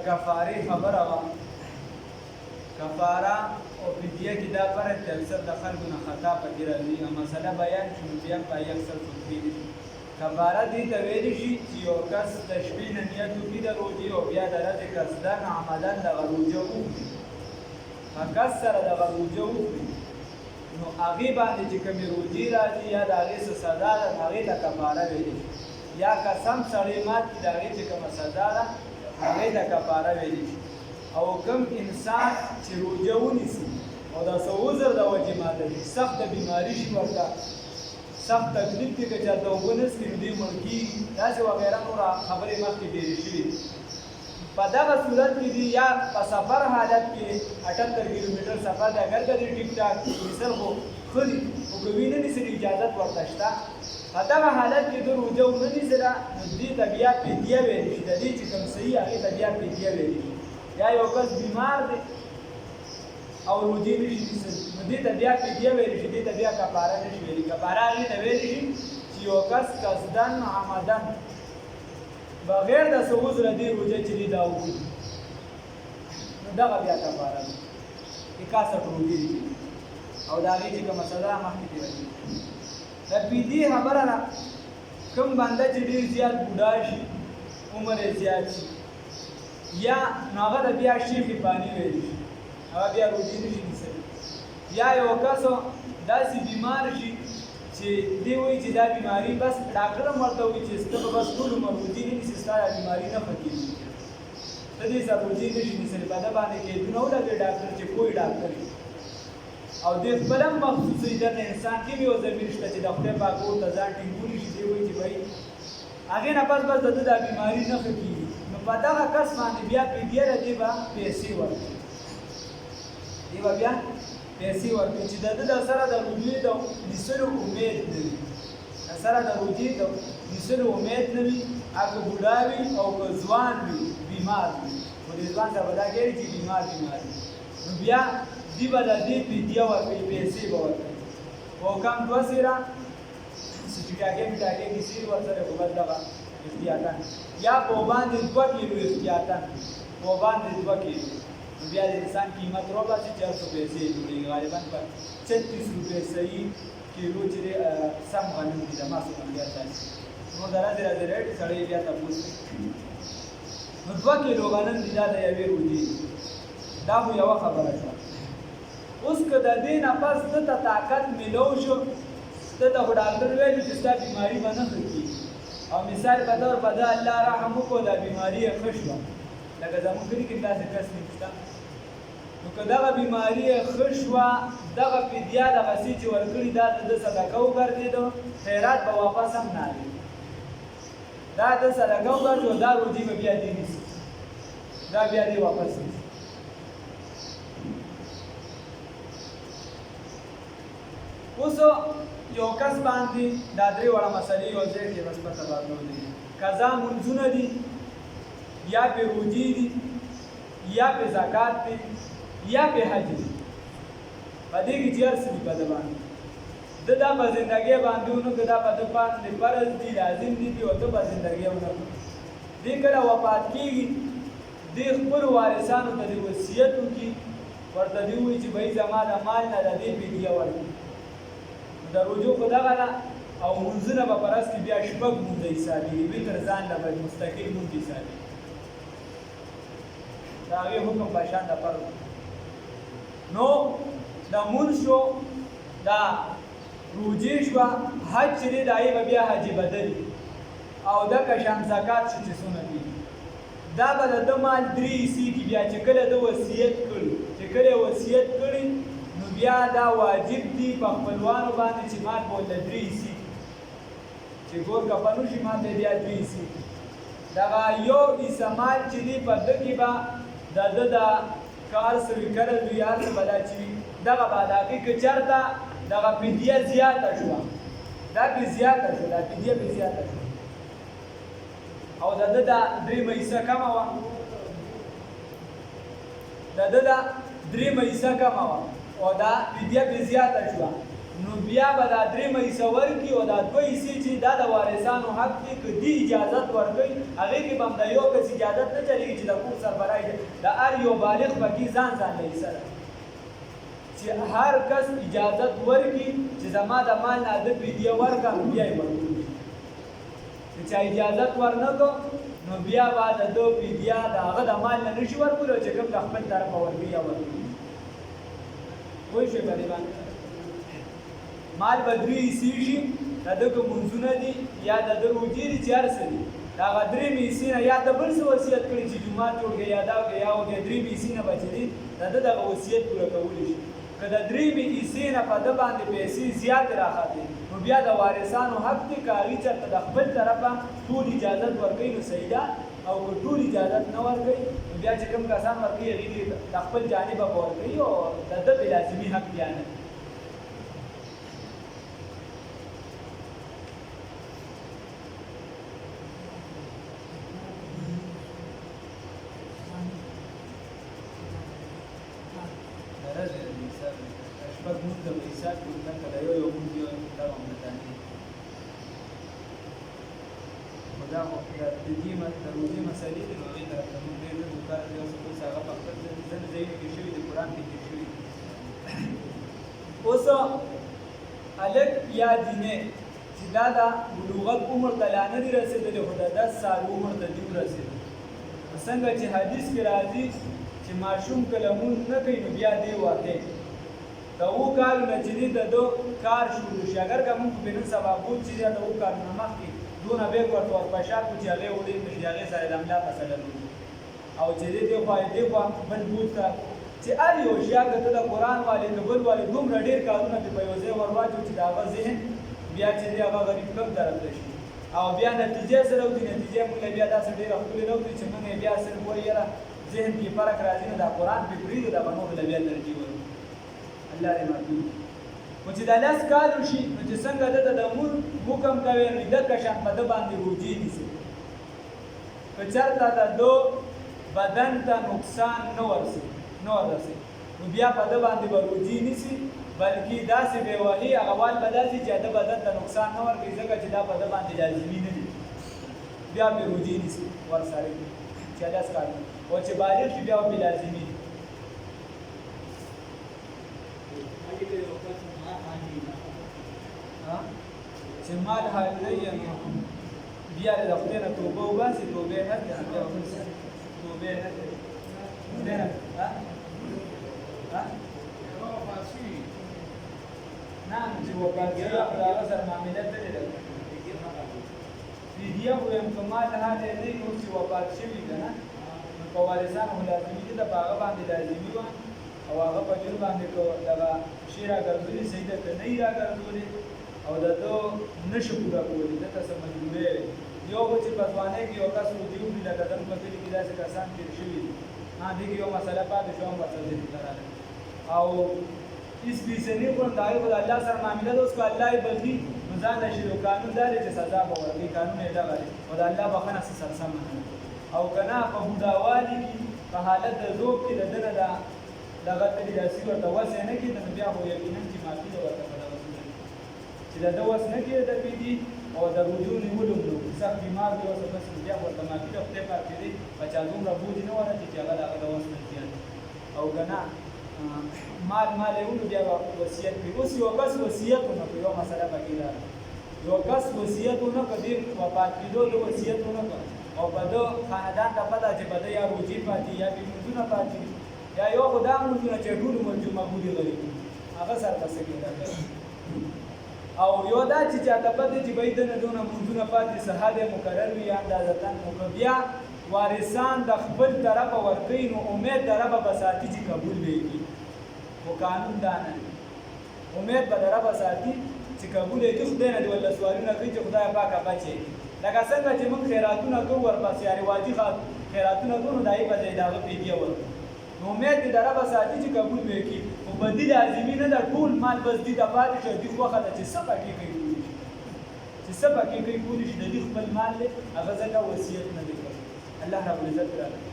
کفارې خبره وه. کفاره او فدیه کې دا فرق دی، اکثر د خلکو نه خطا پکې راځي. مسله بیان شي نو بیا پای اکثر تفصیل شي. کفاره دې ته ویلی شي چې یو کس د شپې نه نیت وکړي د روژې او بیا د ورځې قصدن عمدن دغه روژه وکړي، کس سره دغه روژه وکړي، نو هغې باندې چې کومې روژې راځي یا د هغې څه سزا ده نو هغې ته کفاره ویلی شي. یا قسم سړی مات کړي د هغې چې کومه سزا ده هغې ته کفاره ویلی شي. او کوم انسان چې روژه ونیسي او د څه عذر د وجې ماته شي، سخته بیماري شي ورته، سخت تکلیف دی که چاته اوبه نه څښي نو دوی مړ کېږي، داسې وغیره نور خبرې مخکې ډېرې شوي. په دغه صورت کې دي یا په سفر حالت کې 78 کیلومتر سفر دی، اگر که دې ټیک ټاک نیسل خو ښه دي، خو که وي نه نیسلي اجازت ورته شته. په دغه حالت کې د روژه ونه نیسله نو دې ته بیا فدیه ویلی شي. د دې چې کوم صحیح هغې ته بیا فدیه ویلی شي. یا یو کس بیمار دی او روژې نشي نیسلی نو دې ته بیا فدیه ویلی شي، دې ته بیا کفاره نشي ویلي. کفاره هغې ته ویلی شي چې یو کس قصدن عمدن بغیر د څه عذره دې روژه چې دې دا وکړي نو دغه بیا کفاره ده. 61 روژې دي او د هغې چې کومه سزا مخکې دې راځي. د فدیې خبره ده، کوم بنده چې ډېر زیات بوډا شي، عمر یې زیات شي، یا نو هغه ته بیا شیخ پانی ویلی شي، هغه بیا روژې نشي نیسلی. یا یو کس داسې بیمار شي چې دی وایي چې دا بیماري بس ډاکټر هم ورته وایي چې ته به بس ټول عمر روژې نه نیسې، ستا دا بیماري نه ښه کېږي، ته دې سره روژې نشي نیسلی. په ده باندې قیدونه ولګوي ډاکټر چې کوی ډاکټر او دې خپل هم مخصوصي در نه انسان کې یو ضمیر شته چې د خدای پاک ورته ځان ټینګولی شي، دی وایي چې بھائی هغې نه پس بس د ده دا بیماري نه ښه کېږي، نو په دغه کس باندې بیا فدیه ده، دې به پیسې ورکړي، دې به بیا پیسې ورکړي چې د ده د سره د روژې د نیسلو امید نه وي، د سره د روژې د نیسلو امید نه وي، هغه بوډا وي او که ځوان وي بیمار وي، خو دې ځوان ته به دا کېږي چې بیمار وي، نو بیا دی به د دې فدیه ورکوي، پیسې به ورکوي. او کم 2 سیره چې ټاکې مټاکې کې سیر ورسره خو بس دغه احتیاطاً، یا په باندې 2 کیلو احتیاطاً، په باندې 2 کیلو، نو بیا د انسان قیمت روباسي 400 پیسې جوړېږي، غالباً په 36 روپۍ صحیح کیلو چې دی سم غنم دي د ماسو نه بیا تاسې نو د راځي ریټ سړی بیا تپوس کوي. نو 2 کیلو غنم دي دا د یوې روژې دا خو یوه خبره شوه. اوس که د دې نه پس ده ته طاقت میلو شو، ده ته خو ډاکټر ویلي چې ستا بیماري به نه ښه کېږي، او مثال په طور په ده الله رحم وکړو دا بیماري یې ښه شوه، لکه زموږ کلي کې داسې کس نشته، نو که دغه بیماري یې ښه شوه دغه فدیه دغسې چې ورکړي دا د ده صدقه وګرځېدو، خیرات به واپس هم نه اخلي، دا د صدقه وګرځېدو، دا روژې به بیا دې نیسي، دا بیا دې واپس نیسي. اوس یو کس باندې دا 3 وړه مسلې یو ځای کې بس پته درلودې، قضا منځونه دي، یا پې روژې دي، یا پې زکات دی، یا پې حج دی، په دې کې چې هر څه دي په ده باندې، ده دا په زندګۍ باندې ونه که دا په ده باندې فرض دي، لازم دي، او ته په زندګۍ ونه کړو، دې کله وفات کېږي دې خپلو وارثانو ته دې وصیت وکړي، ورته دې ووایي چې بھائی زما د مال نه د دې فدیه ورکړي. د روژو خو دغه ده، او منځونه به په ورځ کې بیا 6 مونځه حسابېږي، وتر ځان له به مستقل مونځ حسابېږي، د هغې حکم په شان د فرض. نو د مونځ شو، دا روژې شوه، حج چې دی د هغې به بیا حج بدل او دکه شان زکات شو چې څونه کېږي، دا به د ده مال 3 حصې کي، بیا چې کله ده وصیت کړي، چې کله وصیت کړي نو بیا دا واجب دي په خپلوانو باندې چې مال به ورته 3 حصې چې ګور کفن وشي مال دی بیا 3 حصې، دغه یو حصه مال چې دی په ده کې به د ده د کار سوي کرل وي، هر څه به دا چې وي دغه به د هغې که چېرته دغه فدیه زیاته شوه، دا پې زیاته شوه، دا فدیه پې زیاته شوه، او د ده دا 3 حصه کمه وه، د ده دا 3 حصه کمه وه، او دا فدیه پې زیاته شوه، نو بیا به دا درېیمه حصه ورکړي او دا دوه حصې چې دا د وارثانو حق دی که دې اجازت ورکوي هغې کې به هم د یو کس اجازت نه چلېږي چې د کور سربراهي دی د هر یو بالغ پکې ځان له حصه ده چې هر کس اجازت ورکړي چې زما د مال نه ده فدیه ورکړه نو بیا یې ورکوي که چا اجازت ورنه کړو نو بیا به د ده فدیه د هغه د مال نه نشي ورکولی او چې کوم د خپل طرفه ورکوي یا ورکوي پوه شوې په دې باندې مال به درې حصې شي د ده که منځونه دي یا د ده روجې دي چې هر څه دي د هغه درېیمې حصې نه یا د بل څه وصیت کړي چې جومات جوړ کړي یا دا وکړي یا وکړي درېیمې حصې نه به چې دي د ده دغه وصیت پوره کولی شي که د درېیمې حصې نه په ده باندې پیسې زیاتې راخاتې نو بیا د وارثانو حق دی که هغې چېرته د خپل طرفه ټول اجازت ورکوي نو صحیح ده او که ټول اجازت نه ورکوي نو بیا چې کوم کسان ورکوي هغې د خپل جانبه به ورکوي او د ده بې لازمي حق بیا نه شپږ مونږ د حساب کوو لکه د یو مونږ یو کتاب هم متاني خو دا د روژې مسلې دي نو هغې طرف ته مونږ ډېر نه ځو کار دی اوس اوس هغه په خپل ځینې ځایونو کې شوي دي قرآن کې تېر شوي دي اوس هلک یا جینۍ چې دا د بلوغت عمر ته لا نه دي رسېدلي خو د 10 سال عمر ته دي ورسېدلي څنګه چې حدیث کې راځي چې ماشوم کله مونځ نه کوي نو بیا دی واقع د اوو کالو نه چې دی د ده کار شروع شي اگر که مونږ په نن سبا بوج چې دی د اوو کالو نه مخکې دونه بیګ ورته ورپشا کړو چې هغې وړې نه شي هغې سره د املا مسله لري او چې دی دې خوا دې خوا بل بوج ته چې هر یو شي که ته د قرآن والې که بل والې دومره ډېر کارونه دې په یو ځای ور واچو چې د هغه ذهن بیا چې دی هغه غریب کم طرف ته شي او بیا نتیجې سره وځي نتیجې مونږ بیا داسې ډېره ښکلې نه وځي چې مونږ یې بیا صرف وایي یاره ذهن کې فرق راځي نو دا قرآن پې پرېږدو دا به نورو له بیا ترجیح ورکړو الله دې معلوم خو چې دا 10 کالو شي نو چې څنګه ده ته د مور حکم کوي نو دقه شان په ده باندې روجې نیسي که چېرته د ده بدن ته نقصان نه ورسي نو بیا په ده باندې به روجې نیسي بلکې داسې بې وهي هغه وال به داسې چې د بدن ته نقصان نه ورکوي ځکه چې دا په ده باندې لازمي نه دي بیا بې روجې نیسي ورسره چې 10 کالو او چې بالغ شي بیا به لازمي دي چې مال حاضري بیا د خدای نه توبه وباسي توبه نه کوي توبه نه کوي نه چې وکړي هغه سره معاملات لري فدیه خو هم که مال حاضر نه نو چې وفات شوي که نه نو په وارثانو خو لازمي دي د په هغه باندې لازمي وه او هغه په جرم باندې که دغه شی راګرځولي صحیح ده که نه یې راګرځولي او د ده نشي پوره کولی ده ته څه مجبورۍ وي یو به چې په ځوانۍ کې یو کس روجې وکړي لکه زموږ په کلي کې داسې کسان تېر شوي دي دې کې یو مسله پاتې شوه هم ورته ذهن ته راغلی او هېڅ فیصدي خو د هغې خو د الله سره معامله ده اوس که الله یې بخي نو ځان نه شي قانون دا دی چې سزا به ورکوي قانون یې دغه دی او د الله بخښنه څه سرسمه نه او که نه په بوډاوالي کې په حالت د ذوب کې د ده نه دغه تلي داسې ورته وس یې نه کېده نو بیا خو یقینا چې معافي ده ورته په دغه صورت چې د ده وس نه کېده د فدي او د رجوع نیولو نو سخت بیمار دی اوس بس بیا ورته معافي ده خدای پاک دې په چا دومره بوج نه ورچي چې هغه د هغه د وس نه زیات او که نه مال یې ونو بیا به وصیت کوي اوس یو کس وصیت ونه کړي یو مسله پکې ده یو کس وصیت ونه کړي دې وفات کېدو د وصیت ونه کړي او په ده خاندان ته پته چې په ده یا روجې پاتې یا لمونځونه پاتې یا یو خو دا لمونځونه چې ټول عمر جمعه بولي غریب هغه سره به څه کېده او یو دا چې چاته پته چې به یې دنه دونه لمونځونه پاتې صحه دی مقرر وي یا اندازتن نو که بیا وارثان د خپل طرفه ورکوي نو امید د ربه به ساتي چې قبول به یې کړي خو قانون دا نه دی امید به د ربه ساتي چې قبول یې کړي خدای نه دې ورله سوالونه کوي چې خدای پاکه بچې لکه څنګه چې موږ خیراتونه کوو ورپسې یا رواجي خیراتونه کوو نو د هغې په ځای د هغه فدیه ورکوو نو امید دې د ربه ساتي چې قبول به یې کړي خو بدي لازمي نه ده ټول مال بس دې ته پاتې شي دې خوښه ده چې څه پکې کوي کولی شي د دې خپل مال دی هغه ځکه وصیت نه دی کړی الله رب العزت راغلی